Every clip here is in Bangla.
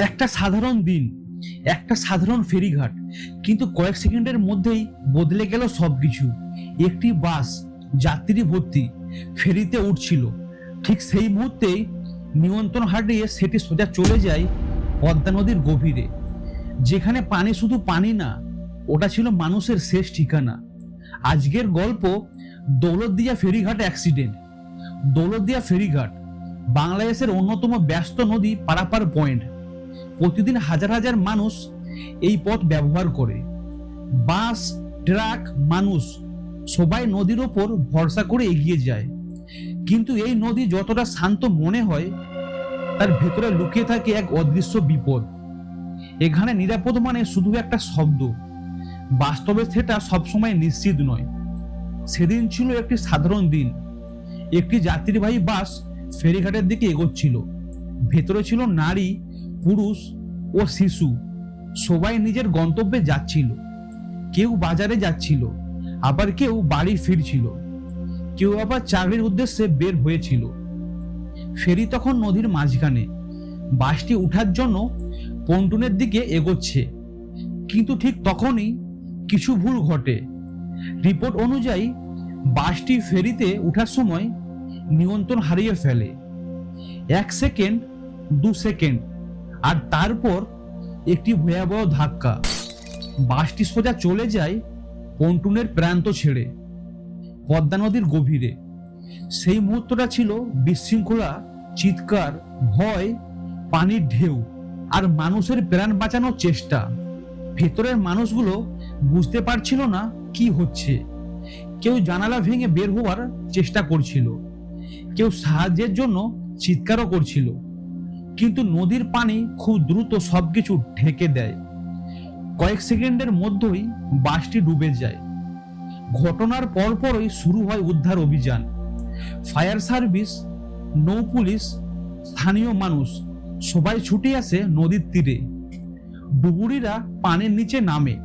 একটা সাধারণ দিন, একটা সাধারণ ফেরিঘাট, কিন্তু কয়েক সেকেন্ডের মধ্যেই বদলে গেল সবকিছু। একটি বাস যাত্রী ভর্তি ফেরিতে উঠছিল। ঠিক সেই মুহূর্তেই নিয়ন্ত্রণ হারিয়ে সেটি সোজা চলে যায় পদ্মা নদীর গভীরে, যেখানে পানি শুধু পানি না, ওটা ছিল মানুষের শেষ ঠিকানা। আজকের গল্প দৌলতদিয়া ফেরিঘাট অ্যাক্সিডেন্ট। দৌলতদিয়া ফেরিঘাট বাংলাদেশের অন্যতম ব্যস্ত নদী পারাপার পয়েন্ট। প্রতিদিন হাজার হাজার মানুষ এই পথ ব্যবহার করে। বাস, ট্রাক, মানুষ সবাই নদীর ওপর ভরসা করে এগিয়ে যায়। কিন্তু এই নদী যতটা শান্ত মনে হয়, তার ভেতরে লুকিয়ে থাকে এক অদৃশ্য বিপদ। এখানে নিরাপদ মানে শুধু একটা শব্দ, বাস্তবে সেটা সবসময় নিশ্চিত নয়। সেদিন ছিল একটি সাধারণ দিন। একটি যাত্রীবাহী বাস ফেরিঘাটের দিকে এগোচ্ছিল। ভেতরে ছিল নারী, পুরুষ ও শিশু। সবাই নিজের গন্তব্যে যাচ্ছিল। কেউ বাজারে যাচ্ছিল, আবার কেউ বাড়ি ফিরছিল, কেউ আবার চাকরির উদ্দেশ্যে বের হয়েছিল। ফেরি তখন নদীর মাঝখানে। বাসটি উঠার জন্য পন্টুনের দিকে এগোচ্ছে, কিন্তু ঠিক তখনই কিছু ভুল ঘটে। রিপোর্ট অনুযায়ী বাসটি ফেরিতে উঠার সময় নিয়ন্ত্রণ হারিয়ে ফেলে। 1 সেকেন্ড, 2 সেকেন্ড, আর তারপর একটি ভয়াবহ ধাক্কা। বাসটি সোজা চলে যায় পন্টুনের প্রান্ত ছেড়ে পদ্মা নদীর গভীরে। সেই মুহূর্তটা ছিল বিশৃঙ্খলা, চিৎকার, ভয়, পানির ঢেউ আর মানুষের প্রাণ বাঁচানোর চেষ্টা। ভেতরের মানুষগুলো বুঝতে পারছিল না কি হচ্ছে। কেউ জানালা ভেঙে বের হওয়ার চেষ্টা করছিল, কেউ সাহায্যের জন্য চিৎকারও করছিল। কিন্তু নদীর পানি খুব দ্রুত সবকিছু ঢেকে দেয়। কয়েক সেকেন্ডের মধ্যেই বাসটি ডুবে যায়। ঘটনার পরপরই শুরু হয় উদ্ধার অভিযান। ফায়ার সার্ভিস, নৌ পুলিশ, স্থানীয় মানুষ সবাই ছুটে আসে নদীর তীরে। ডুবুরিরা পানির নিচে নামে,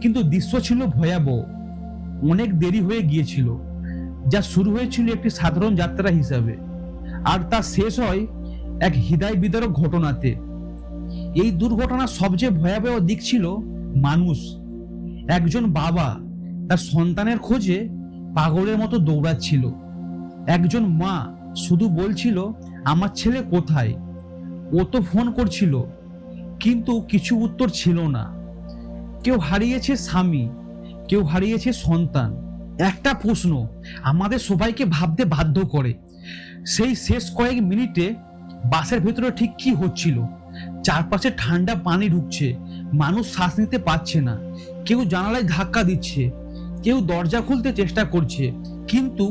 কিন্তু দৃশ্য ছিল ভয়াবহ। অনেক দেরি হয়ে গিয়েছিল। যা শুরু হয়েছিল একটি সাধারণ যাত্রা হিসাবে, আর তা শেষ হয় এক হৃদয় বিদারক ঘটনাতে। এই দুর্ঘটনার সবচেয়ে ভয়াবহ দিক ছিল মানুষ। একজন বাবা তার সন্তানের খোঁজে পাগলের মতো দৌড়াচ্ছিল। একজন মা শুধু বলছিল, আমার ছেলে কোথায়? ও তো ফোন করছিল, কিন্তু কিছু উত্তর ছিল না। কেউ হারিয়েছে স্বামী, কেউ হারিয়েছে সন্তান। একটা প্রশ্ন আমাদের সবাইকে ভাবতে বাধ্য করে, সেই শেষ কয়েক মিনিটে বাসের ভেতরে ঠিক কি হচ্ছিল? চারপাশে ঠান্ডা পানি ঢুকছে, মানুষ শ্বাস নিতে পারছে না। কেউ জানালায় ধাক্কা দিচ্ছে, কেউ দরজা খুলতে চেষ্টা করছে, কিন্তু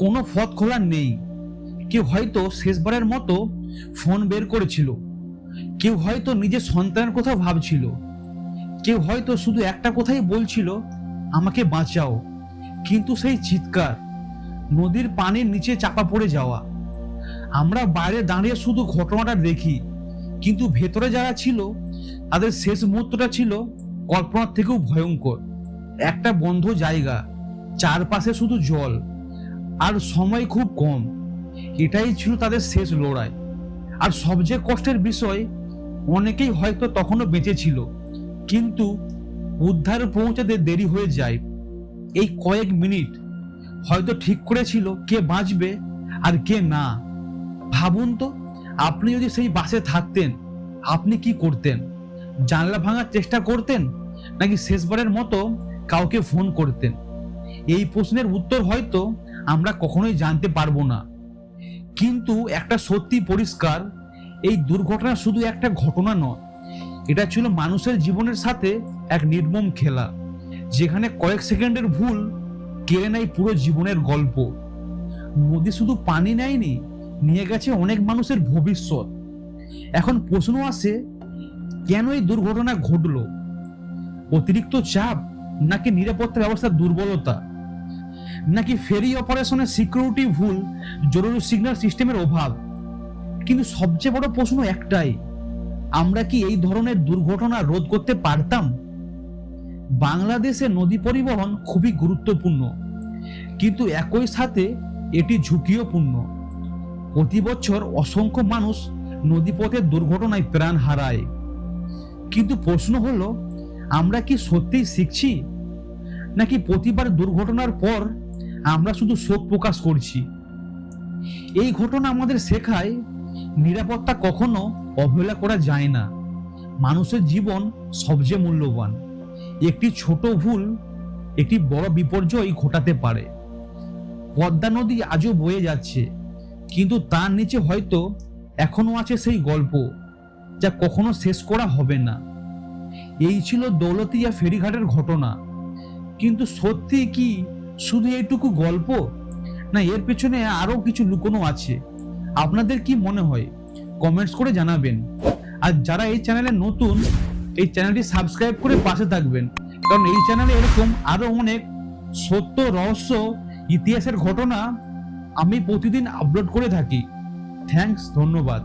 কোনো পথ খোলা নেই। কেউ হয়তো শেষবারের মতো ফোন বের করেছিল, কেউ হয়তো নিজের সন্তানের কথা ভাবছিল, কেউ হয়তো শুধু একটা কথাই বলছিল, আমাকে বাঁচাও। কিন্তু সেই চিৎকার, নদীর পানির নিচে চাপা পড়ে যাওয়া। আমরা বাইরে দাঁড়িয়ে শুধু ঘটনাটা দেখি, কিন্তু ভেতরে যারা ছিল তাদের শেষ মুহূর্তটা ছিল কল্পনার থেকেও ভয়ঙ্কর। একটা বন্ধ জায়গা, চারপাশে শুধু জল, আর সময় খুব কম। এটাই ছিল তাদের শেষ লড়াই। আর সবচেয়ে কষ্টের বিষয়, অনেকেই হয়তো তখনও বেঁচে ছিল, কিন্তু উদ্ধার পৌঁছাতে দেরি হয়ে যায়। এই কয়েক মিনিট হয়তো ঠিক করেছিল কে বাঁচবে আর কে না। ভাবুন তো, আপনি যদি সেই বাসে থাকতেন, আপনি কি করতেন? জানলা ভাঙার চেষ্টা করতেন, নাকি শেষবারের মতো কাউকে ফোন করতেন? এই প্রশ্নের উত্তর হয়তো আমরা কখনোই জানতে পারবো না। কিন্তু একটা সত্যি পরিষ্কার, এই দুর্ঘটনা শুধু একটা ঘটনা নয়, এটা ছিল মানুষের জীবনের সাথে এক নির্মম খেলা, যেখানে কয়েক সেকেন্ডের ভুল কেড়ে নেয় পুরো জীবনের গল্প। নদী শুধু পানি নেয়নি, নিয়ে গেছে অনেক মানুষের ভবিষ্যৎ। এখন প্রশ্ন আসে, কেন এই দুর্ঘটনা ঘটলো? অতিরিক্ত চাপ, নাকি নিরাপত্তা ব্যবস্থার দুর্বলতা, নাকি ফেরি অপারেশনের সিকিউরিটি ভুল, জরুরি সিগন্যাল সিস্টেমের অভাব? কিন্তু সবচেয়ে বড় প্রশ্ন একটাই, আমরা কি এই ধরনের দুর্ঘটনা রোধ করতে পারতাম? বাংলাদেশে নদী পরিবহন খুবই গুরুত্বপূর্ণ, কিন্তু একই সাথে এটি ঝুঁকিও পূর্ণ। প্রতি বছর অসংখ্য মানুষ নদীপথের দুর্ঘটনায় প্রাণ হারায়। কিন্তু প্রশ্ন হলো, আমরা কি সত্যিই শিখছি, নাকি প্রতিবার দুর্ঘটনার পর আমরা শুধু শোক প্রকাশ করছি? এই ঘটনা আমাদের শেখায় নিরাপত্তা কখনো অবহেলা করা যায় না। মানুষের জীবন সবচেয়ে মূল্যবান। একটি ছোট ভুল একটি বড় বিপর্যয় ঘটাতে পারে। পদ্মা নদী আজও বয়ে যাচ্ছে, কিন্তু তার নিচে হয়তো এখনো আছে সেই গল্প যা কখনো শেষ করা হবে না। এই ছিল দৌলতিয়া ফেরিঘাটের ঘটনা। কিন্তু সত্যি কি শুধু এইটুকু গল্প, না এর পেছনে আরো কিছু লুকোনো আছে? আপনাদের কি মনে হয়? কমেন্টস করে জানাবেন। আর যারা এই চ্যানেলে নতুন, এই চ্যানেলটি সাবস্ক্রাইব করে পাশে থাকবেন, কারণ এই চ্যানেলে এরকম আরো অনেক সত্য, রহস্য, ইতিহাসের ঘটনা আমি প্রতিদিন আপলোড করে থাকি। থ্যাঙ্কস, ধন্যবাদ।